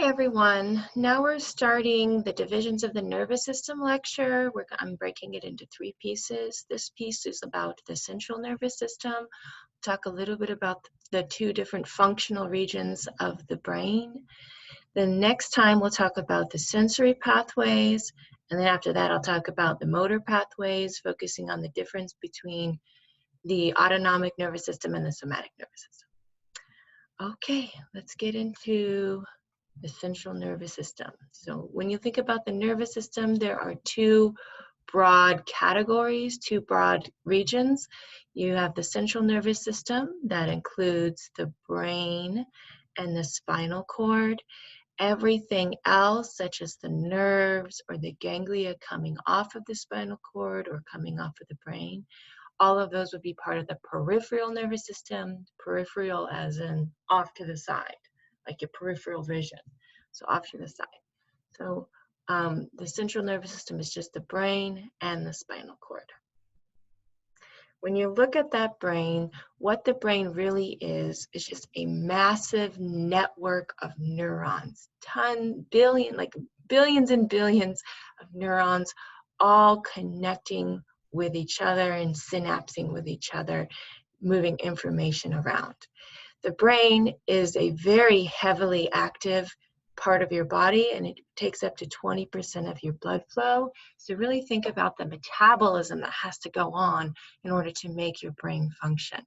everyone. Now we're starting the divisions of the nervous system lecture. I'm breaking it into 3 pieces. This piece is about the central nervous system. Talk a little bit about the 2 different functional regions of the brain. Then next time we'll talk about the sensory pathways. And then after that, I'll talk about the motor pathways, focusing on the difference between the autonomic nervous system and the somatic nervous system. Okay, let's get into the central nervous system. So when you think about the nervous system, there are 2 broad categories, 2 broad regions. You have the central nervous system that includes the brain and the spinal cord. Everything else, such as the nerves or the ganglia coming off of the spinal cord or coming off of the brain, all of those would be part of the peripheral nervous system, peripheral as in off to the side, like your peripheral vision, so off to the side. So the central nervous system is just the brain and the spinal cord. When you look at that brain, what the brain really is just a massive network of neurons, billions and billions of neurons, all connecting with each other and synapsing with each other, moving information around. The brain is a very heavily active part of your body, and it takes up to 20% of your blood flow. So really think about the metabolism that has to go on in order to make your brain function,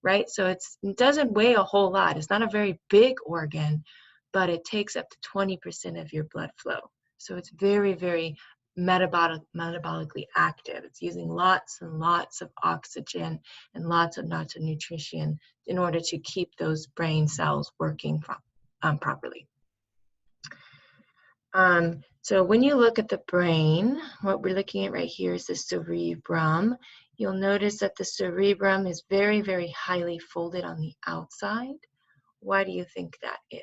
right? So it doesn't weigh a whole lot. It's not a very big organ, but it takes up to 20% of your blood flow. So it's very, very metabolically active. It's using lots and lots of oxygen and lots of nutrition in order to keep those brain cells working properly. So when you look at the brain, what we're looking at right here is the cerebrum. You'll notice that the cerebrum is very, very highly folded on the outside. Why do you think that is?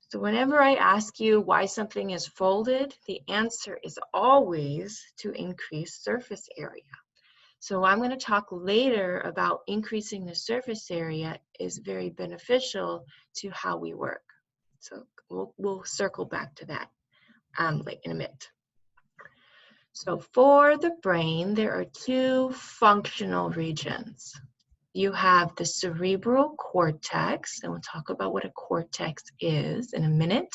So whenever I ask you why something is folded, the answer is always to increase surface area. So I'm going to talk later about increasing the surface area is very beneficial to how we work. So we'll circle back to that in a minute. So for the brain, there are 2 functional regions. You have the cerebral cortex, and we'll talk about what a cortex is in a minute.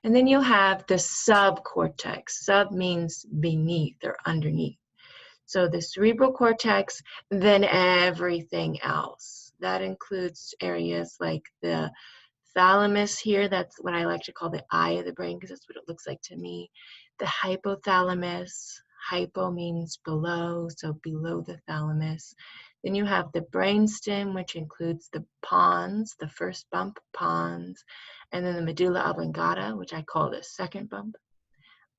And then you have the subcortex. Sub means beneath or underneath. So the cerebral cortex, then everything else. That includes areas like the thalamus here. That's what I like to call the eye of the brain because that's what it looks like to me. The hypothalamus. Hypo means below, so below the thalamus. Then you have the brainstem, which includes the pons, the first bump, pons, and then the medulla oblongata, which I call the second bump.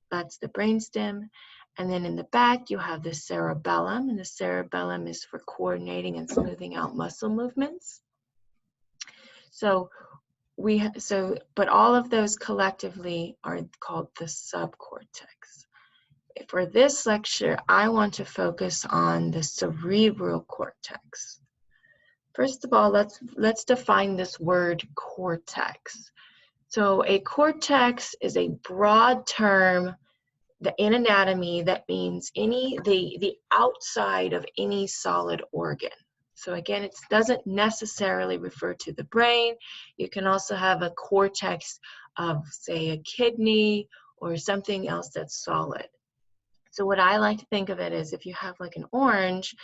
That's the brainstem. And then in the back, you have the cerebellum, and the cerebellum is for coordinating and smoothing out muscle movements. But all of those collectively are called the subcortex. For this lecture, I want to focus on the cerebral cortex. First of all, let's define this word cortex. So a cortex is a broad term in anatomy that means the outside of any solid organ. So again, it doesn't necessarily refer to the brain. You can also have a cortex of, say, a kidney or something else that's solid. So what I like to think of it is if you have like an orange,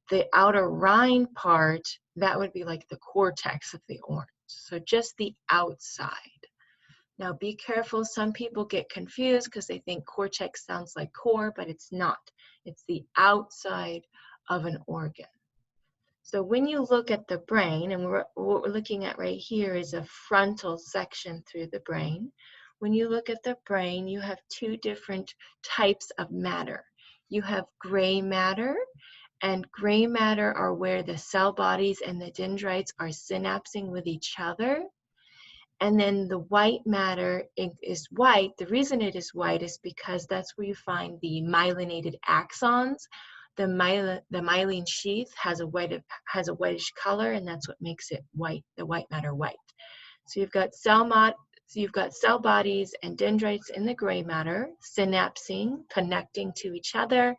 the outer rind part, that would be like the cortex of the orange. So just the outside. Now be careful, some people get confused because they think cortex sounds like core, but it's not. It's the outside of an organ. So when you look at the brain, and what we're looking at right here is a frontal section through the brain. When you look at the brain, you have 2 different types of matter. You have gray matter, and gray matter are where the cell bodies and the dendrites are synapsing with each other. And then the white matter is white. The reason it is white is because that's where you find the myelinated axons. The myelin sheath has a whitish color, and that's what makes it white, the white matter white. So you've got cell bodies and dendrites in the gray matter, synapsing, connecting to each other.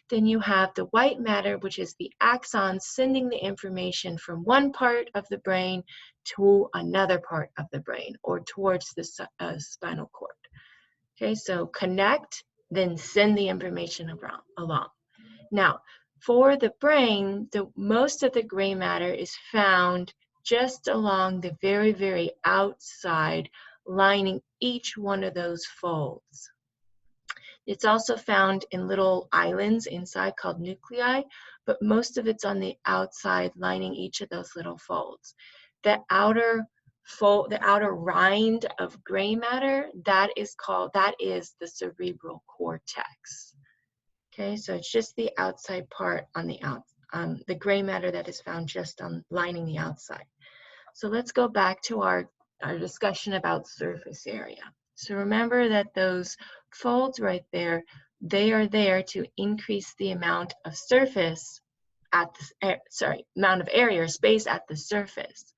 Then you have the white matter, which is the axons sending the information from one part of the brain to another part of the brain or towards the spinal cord. Okay, so connect, then send the information along. Now, for the brain, most of the gray matter is found just along the very, very outside, lining each one of those folds. It's also found in little islands inside called nuclei, but most of it's on the outside, lining each of those little folds. The outer rind of gray matter, that is the cerebral cortex. Okay, so it's just the outside part on the gray matter that is found just on lining the outside. So let's go back to our discussion about surface area. So remember that those folds right there, they are there to increase the amount of amount of area or space at the surface.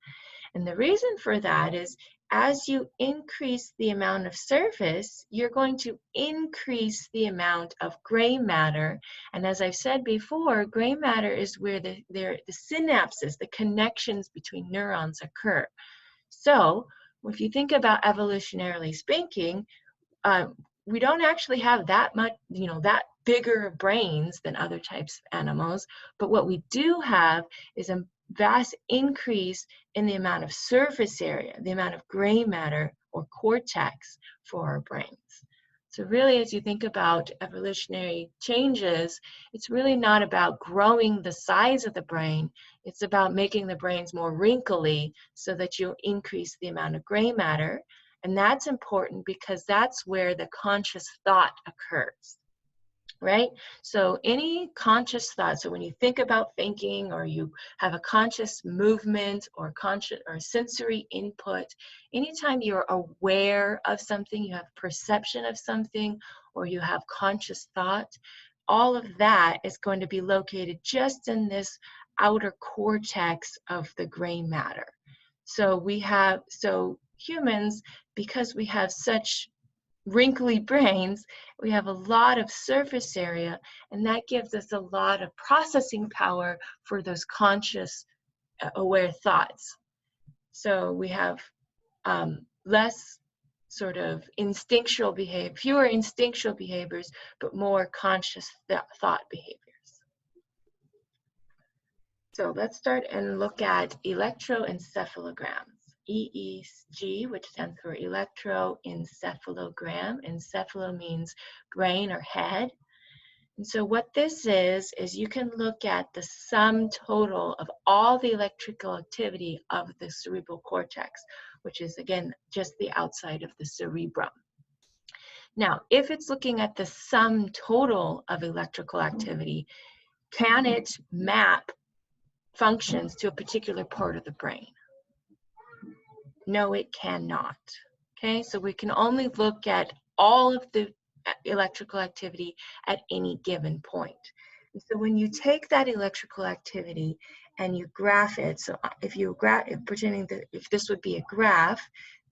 And the reason for that is as you increase the amount of surface, you're going to increase the amount of gray matter. And as I've said before, gray matter is where the synapses, the connections between neurons occur. So if you think about evolutionarily speaking, we don't actually have that much, that bigger brains than other types of animals, but what we do have is a vast increase in the amount of surface area, the amount of gray matter or cortex for our brains. So really, as you think about evolutionary changes, it's really not about growing the size of the brain, it's about making the brains more wrinkly so that you increase the amount of gray matter. And that's important because that's where the conscious thought occurs, right? So any conscious thought, so when you think about thinking or you have a conscious movement or conscious or sensory input, anytime you're aware of something, you have perception of something, or you have conscious thought, all of that is going to be located just in this outer cortex of the gray matter. So humans, because we have such wrinkly brains, we have a lot of surface area, and that gives us a lot of processing power for those conscious, aware thoughts. So we have less sort of instinctual behavior, fewer instinctual behaviors, but more conscious thought behaviors. So let's start and look at electroencephalograms. EEG, which stands for electroencephalogram. Encephalo means brain or head. And so what this is you can look at the sum total of all the electrical activity of the cerebral cortex, which is, again, just the outside of the cerebrum. Now, if it's looking at the sum total of electrical activity, can it map functions to a particular part of the brain? No, it cannot. Okay, so we can only look at all of the electrical activity at any given point. And so when you take that electrical activity and you graph it, so if this would be a graph,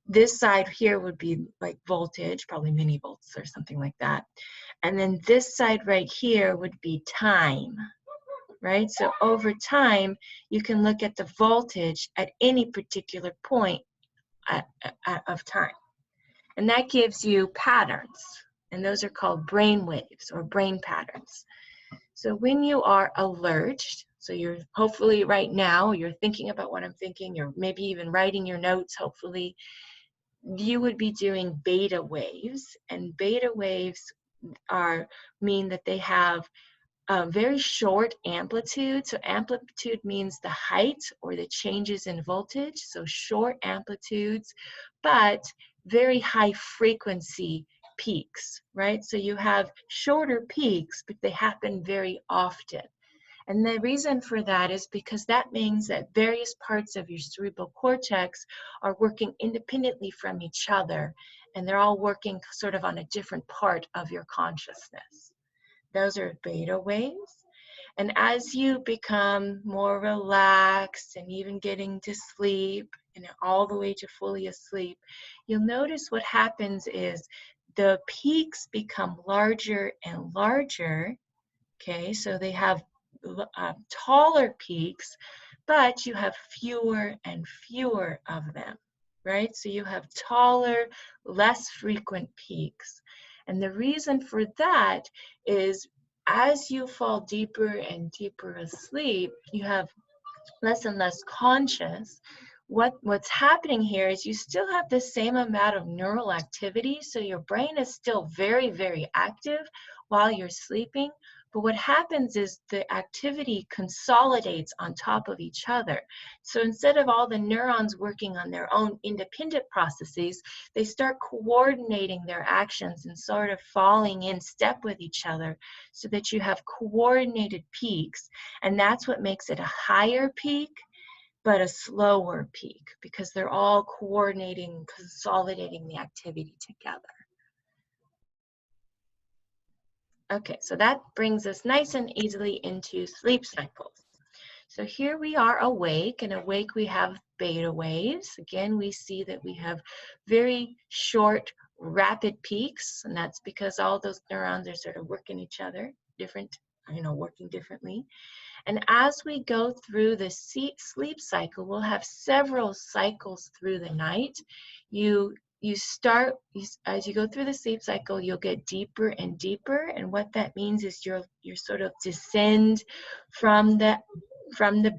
this side here would be like voltage, probably millivolts or something like that. And then this side right here would be time. Right? So over time, you can look at the voltage at any particular point of time. And that gives you patterns. And those are called brain waves or brain patterns. So when you are alert, so you're hopefully right now, you're thinking about what I'm thinking, you're maybe even writing your notes, hopefully, you would be doing beta waves. And beta waves mean that they have very short amplitude. So amplitude means the height or the changes in voltage. So short amplitudes, but very high frequency peaks, right? So you have shorter peaks, but they happen very often. And the reason for that is because that means that various parts of your cerebral cortex are working independently from each other, and they're all working sort of on a different part of your consciousness. Those are beta waves. And as you become more relaxed and even getting to sleep, and all the way to fully asleep, you'll notice what happens is the peaks become larger and larger. Okay, so they have taller peaks, but you have fewer and fewer of them, right? So you have taller, less frequent peaks. And the reason for that is as you fall deeper and deeper asleep, you have less and less conscious. What's happening here is you still have the same amount of neural activity, so your brain is still very, very active while you're sleeping. But what happens is the activity consolidates on top of each other. So instead of all the neurons working on their own independent processes, they start coordinating their actions and sort of falling in step with each other so that you have coordinated peaks. And that's what makes it a higher peak, but a slower peak, because they're all coordinating, consolidating the activity together. Okay, so that brings us nice and easily into sleep cycles. So here we are awake, and awake we have beta waves. Again, we see that we have very short, rapid peaks, and that's because all those neurons are sort of working each other, working differently. And as we go through the sleep cycle, we'll have several cycles through the night. As you go through the sleep cycle, you'll get deeper and deeper. And what that means is you're sort of descend from the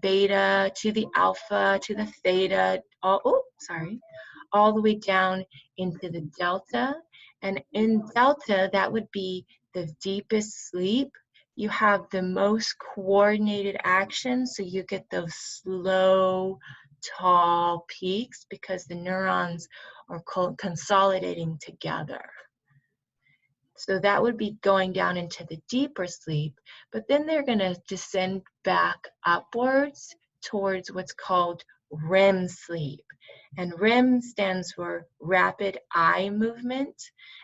beta to the alpha to the theta, all the way down into the delta. And in delta, that would be the deepest sleep. You have the most coordinated action, so you get those slow, tall peaks because the neurons are consolidating together. So that would be going down into the deeper sleep, but then they're going to descend back upwards towards what's called REM sleep. And REM stands for rapid eye movement.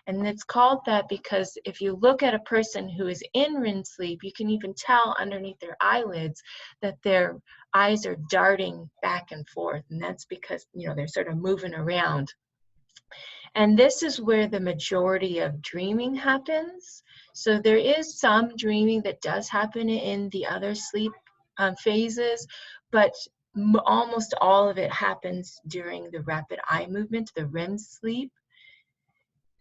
And it's called that because if you look at a person who is in REM sleep, you can even tell underneath their eyelids that their eyes are darting back and forth. And that's because, they're sort of moving around. And this is where the majority of dreaming happens. So there is some dreaming that does happen in the other sleep phases, but almost all of it happens during the rapid eye movement, the REM sleep.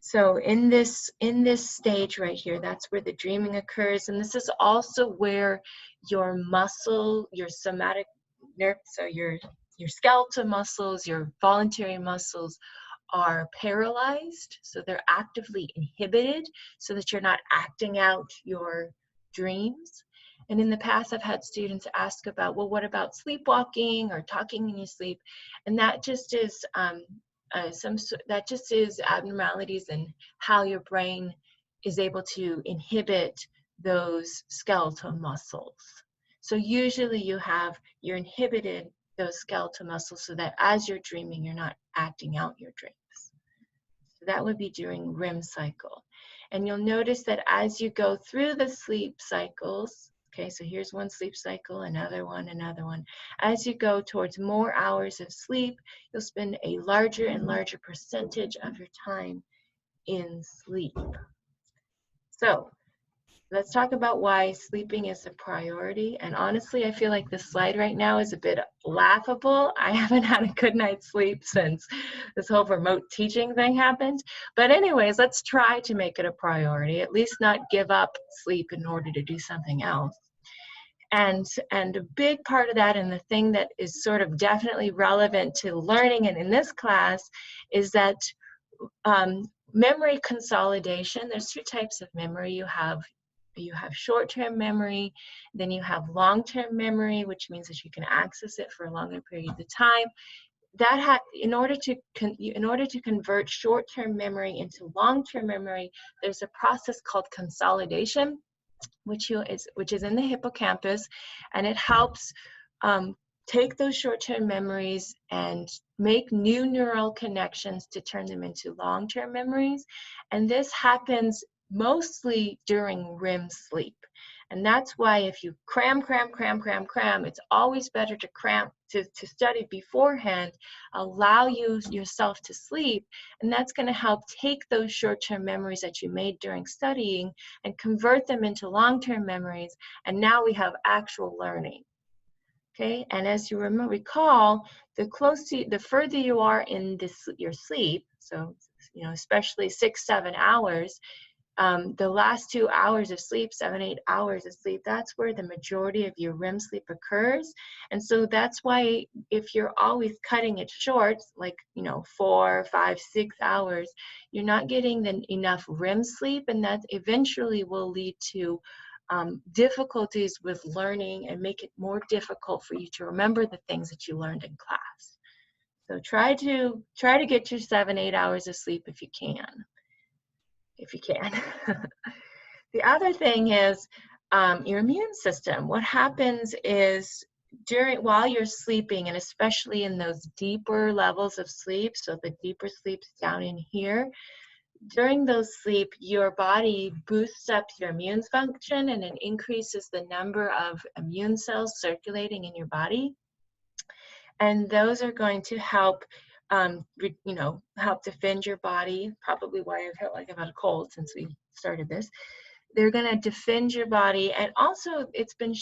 So in this stage right here, that's where the dreaming occurs. And this is also where your somatic nerve, so your skeletal muscles, your voluntary muscles are paralyzed. So they're actively inhibited so that you're not acting out your dreams. And in the past, I've had students ask about, well, what about sleepwalking or talking in your sleep? And that just is abnormalities in how your brain is able to inhibit those skeletal muscles. So usually you're inhibited those skeletal muscles so that as you're dreaming, you're not acting out your dreams. So that would be during REM cycle. And you'll notice that as you go through the sleep cycles, okay, so here's one sleep cycle, another one. As you go towards more hours of sleep, you'll spend a larger and larger percentage of your time in sleep. So let's talk about why sleeping is a priority. And honestly, I feel like this slide right now is a bit laughable. I haven't had a good night's sleep since this whole remote teaching thing happened. But anyways, let's try to make it a priority, at least not give up sleep in order to do something else. And a big part of that, and the thing that is sort of definitely relevant to learning and in this class, is that memory consolidation. There's two types of memory. You have short-term memory, then you have long-term memory, which means that you can access it for a longer period of time. In order to convert short-term memory into long-term memory, there's a process called consolidation, which is in the hippocampus, and it helps take those short-term memories and make new neural connections to turn them into long-term memories. And this happens mostly during REM sleep. And that's why if you cram, it's always better to cram to study beforehand allow yourself to sleep, and that's going to help take those short-term memories that you made during studying and convert them into long-term memories, and now we have actual learning. Okay, and as you recall, the further you are in your sleep, so especially 6-7 hours, the last 2 hours of sleep, 7-8 hours of sleep, that's where the majority of your REM sleep occurs. And so that's why if you're always cutting it short, like 4, 5, 6 hours, you're not getting enough REM sleep, and that eventually will lead to difficulties with learning and make it more difficult for you to remember the things that you learned in class. So try to get your 7-8 hours of sleep if you can. The other thing is your immune system. What happens is while you're sleeping, and especially in those deeper levels of sleep, so the deeper sleeps down in here, during those sleep, your body boosts up your immune function and it increases the number of immune cells circulating in your body. And those are going to help, help defend your body. Probably why I've felt like I've had a cold since we started this. They're going to defend your body, and also it's been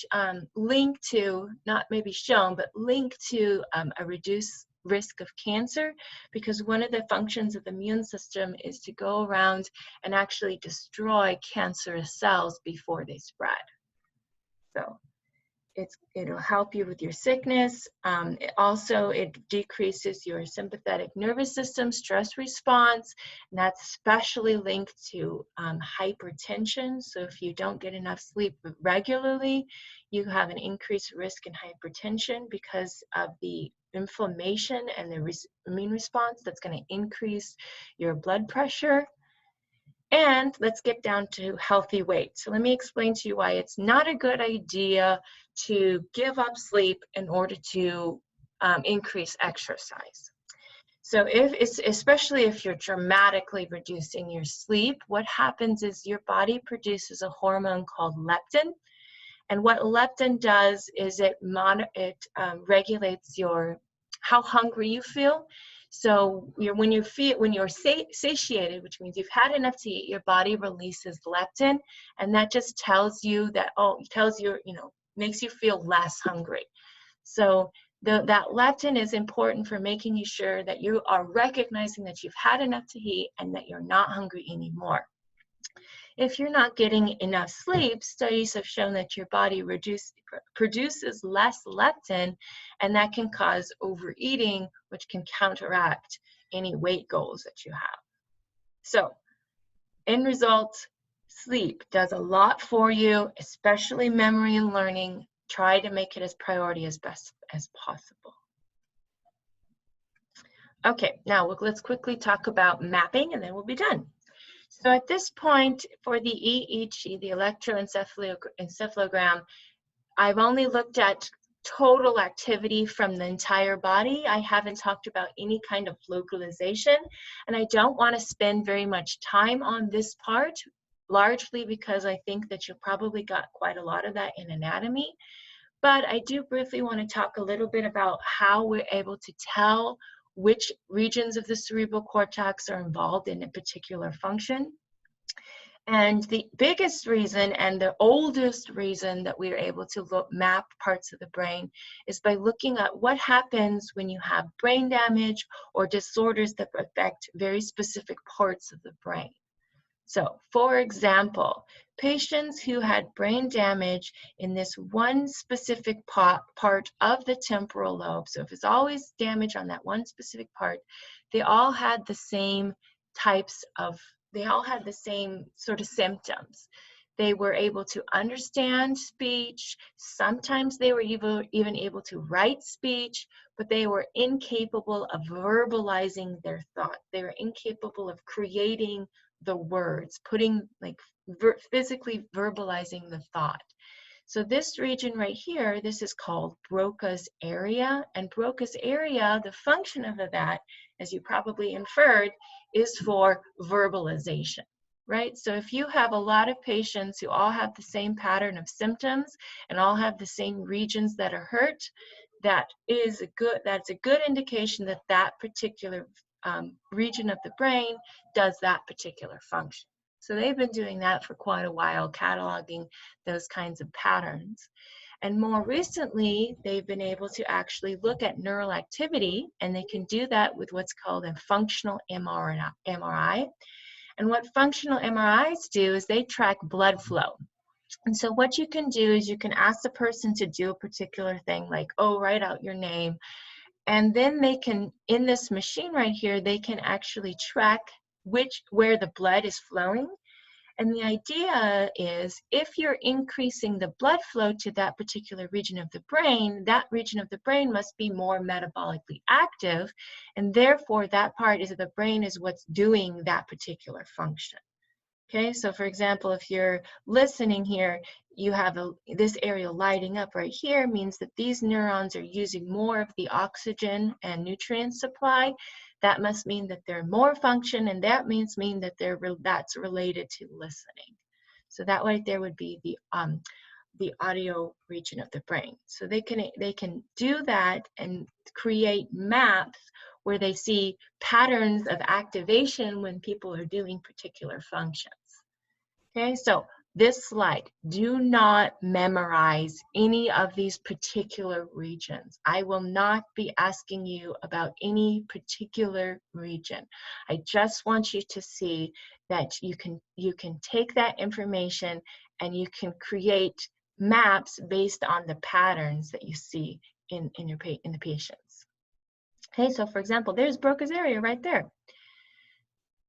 linked to, not maybe shown, but linked to a reduced risk of cancer, because one of the functions of the immune system is to go around and actually destroy cancerous cells before they spread. So it'll help you with your sickness. It decreases your sympathetic nervous system stress response, and that's especially linked to hypertension. So if you don't get enough sleep regularly, you have an increased risk in hypertension because of the inflammation and the immune response that's going to increase your blood pressure. And let's get down to healthy weight. So let me explain to you why it's not a good idea to give up sleep in order to increase exercise. So especially if you're dramatically reducing your sleep, what happens is your body produces a hormone called leptin. And what leptin does is it regulates how hungry you feel. So when you're satiated, which means you've had enough to eat, your body releases leptin, and that just tells you that, makes you feel less hungry. So that leptin is important for making you sure that you are recognizing that you've had enough to eat and that you're not hungry anymore. If you're not getting enough sleep, studies have shown that your body produces less leptin, and that can cause overeating, which can counteract any weight goals that you have. So, end result, sleep does a lot for you, especially memory and learning. Try to make it as priority as best as possible. Okay, now let's quickly talk about mapping, and then we'll be done. So at this point, for the EEG, the electroencephalogram, I've only looked at total activity from the entire body. I haven't talked about any kind of localization, and I don't want to spend very much time on this part, largely because I think that you'll probably got quite a lot of that in anatomy. But I do briefly want to talk a little bit about how we're able to tell which regions of the cerebral cortex are involved in a particular function. And the biggest reason and the oldest reason that we are able to map parts of the brain is by looking at what happens when you have brain damage or disorders that affect very specific parts of the brain. So, for example, patients who had brain damage in this one specific part of the temporal lobe, so if it's always damage on that one specific part, they all had the same sort of symptoms. They were able to understand speech. Sometimes they were even able to write speech, but they were incapable of verbalizing their thought. They were incapable of creating the words, physically verbalizing the thought. So this region right here, this is called Broca's area. And Broca's area, the function of that, as you probably inferred, is for verbalization, right? So if you have a lot of patients who all have the same pattern of symptoms and all have the same regions that are hurt, that's a good indication that that particular region of the brain does that particular function. So they've been doing that for quite a while, cataloging those kinds of patterns. And more recently, they've been able to actually look at neural activity, and they can do that with what's called a functional MRI. And what functional MRIs do is they track blood flow. And so what you can do is you can ask the person to do a particular thing, like, oh, write out your name. And then they can, in this machine right here, they can actually track where the blood is flowing. And the idea is if you're increasing the blood flow to that particular region of the brain, that region of the brain must be more metabolically active. And therefore, that part of the brain is what's doing that particular function. Okay, so for example, if you're listening here, you have this area lighting up right here, means that these neurons are using more of the oxygen and nutrient supply. That must mean that they're more function, and that mean that that's related to listening. So that right there would be the audio region of the brain. So they can do that and create maps where they see patterns of activation when people are doing particular functions. Okay, so this slide, do not memorize any of these particular regions. I will not be asking you about any particular region. I just want you to see that you can take that information and you can create maps based on the patterns that you see in the patients. Okay, so for example, there's Broca's area right there.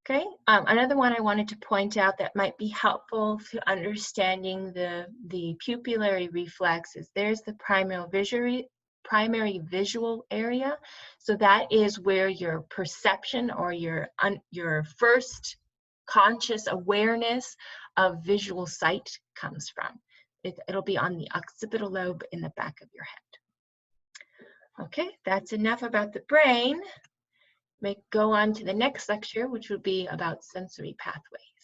Okay, another one I wanted to point out that might be helpful to understanding the pupillary reflex is there's the primary visual area. So that is where your perception or your first conscious awareness of visual sight comes from. It'll be on the occipital lobe in the back of your head. Okay, that's enough about the brain. Go on to the next lecture, which will be about sensory pathways.